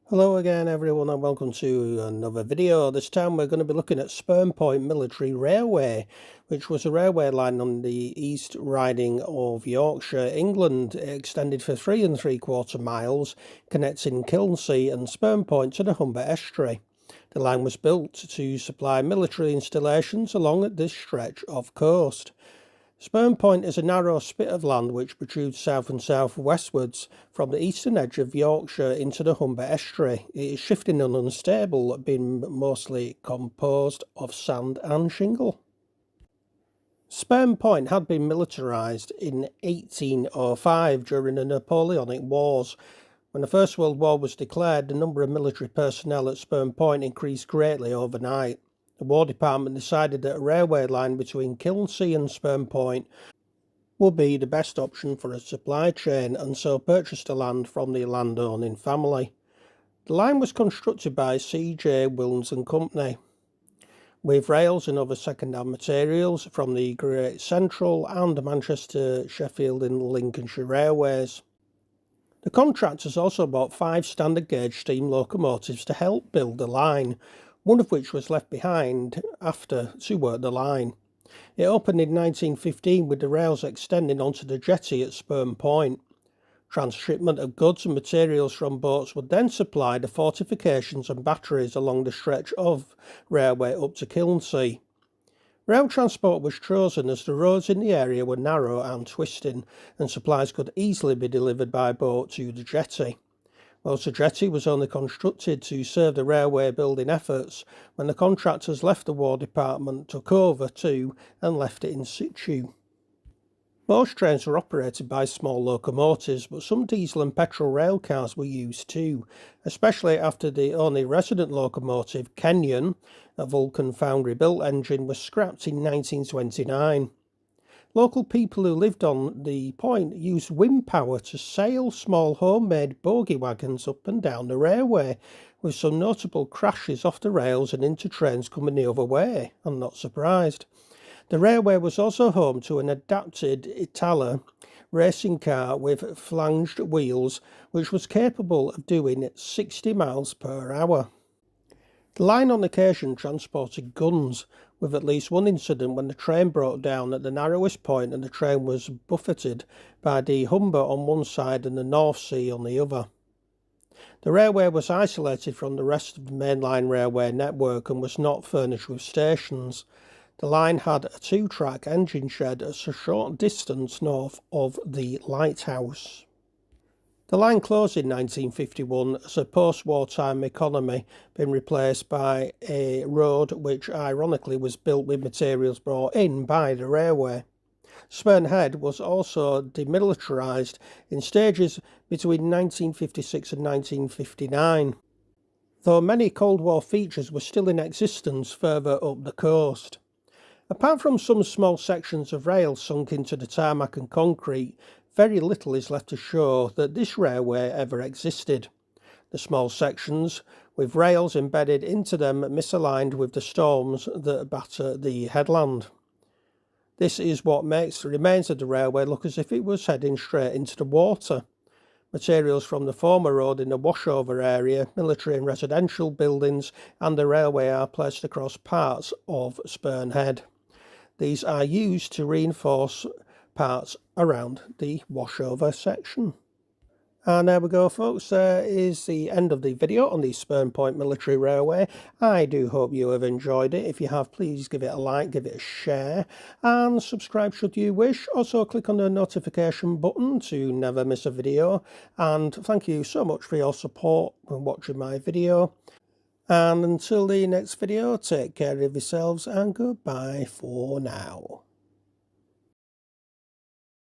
Hello again everyone and welcome to another video. This time we're going to be looking at Spurn Military Railway, which was a railway line on the East Riding of Yorkshire, England. It extended for 3 3/4 miles, connecting Kilnsea and Spurn to the Humber estuary. The line was built to supply military installations along this stretch of coast. Spurn is a narrow spit of land which protrudes south and south-westwards from the eastern edge of Yorkshire into the Humber estuary. It is shifting and unstable, being mostly composed of sand and shingle. Spurn had been militarised in 1805 during the Napoleonic Wars. When the First World War was declared, the number of military personnel at Spurn increased greatly overnight. The War Department decided that a railway line between Kilnsea and Spurn would be the best option for a supply chain, and so purchased the land from the landowning family. The line was constructed by C.J. Wilnes and Company, with rails and other second-hand materials from the Great Central and Manchester, Sheffield and Lincolnshire Railways. The contractors also bought 5 standard gauge steam locomotives to help build the line, one of which was left behind after to work the line. It opened in 1915 with the rails extending onto the jetty at Spurn Transshipment of goods and materials from boats would then supply the fortifications and batteries along the stretch of railway up to Kilnsea. Rail transport was chosen as the roads in the area were narrow and twisting, and supplies could easily be delivered by boat to the jetty. Whilst the jetty was only constructed to serve the railway building efforts, when the contractors left, the War Department took over too and left it in situ. Most trains were operated by small locomotives, but some diesel and petrol rail cars were used too, especially after the only resident locomotive, Kenyon, a Vulcan foundry-built engine, was scrapped in 1929. Local people who lived on the point used wind power to sail small homemade bogie wagons up and down the railway, with some notable crashes off the rails and into trains coming the other way. I'm not surprised. The railway was also home to an adapted Itala racing car with flanged wheels, which was capable of doing 60 miles per hour. The line on occasion transported guns, with at least one incident when the train broke down at the narrowest point and the train was buffeted by the Humber on one side and the North Sea on the other. The railway was isolated from the rest of the mainline railway network and was not furnished with stations. The line had a 2-track engine shed at a short distance north of the lighthouse. The line closed in 1951 as a post-wartime economy, being replaced by a road which ironically was built with materials brought in by the railway. Spurn Head was also demilitarised in stages between 1956 and 1959, though many Cold War features were still in existence further up the coast. Apart from some small sections of rail sunk into the tarmac and concrete, very little is left to show that this railway ever existed. The small sections, with rails embedded into them, misaligned with the storms that batter the headland. This is what makes the remains of the railway look as if it was heading straight into the water. Materials from the former road in the washover area, military and residential buildings, and the railway are placed across parts of Spurn Head. These are used to reinforce parts around the washover section. And there we go folks, there is the end of the video on the Spurn Military Railway. I do hope you have enjoyed it. If you have, please give it a like, give it a share, and subscribe should you wish. Also click on the notification button to never miss a video, and thank you so much for your support when watching my video. And until the next video, take care of yourselves and goodbye for now.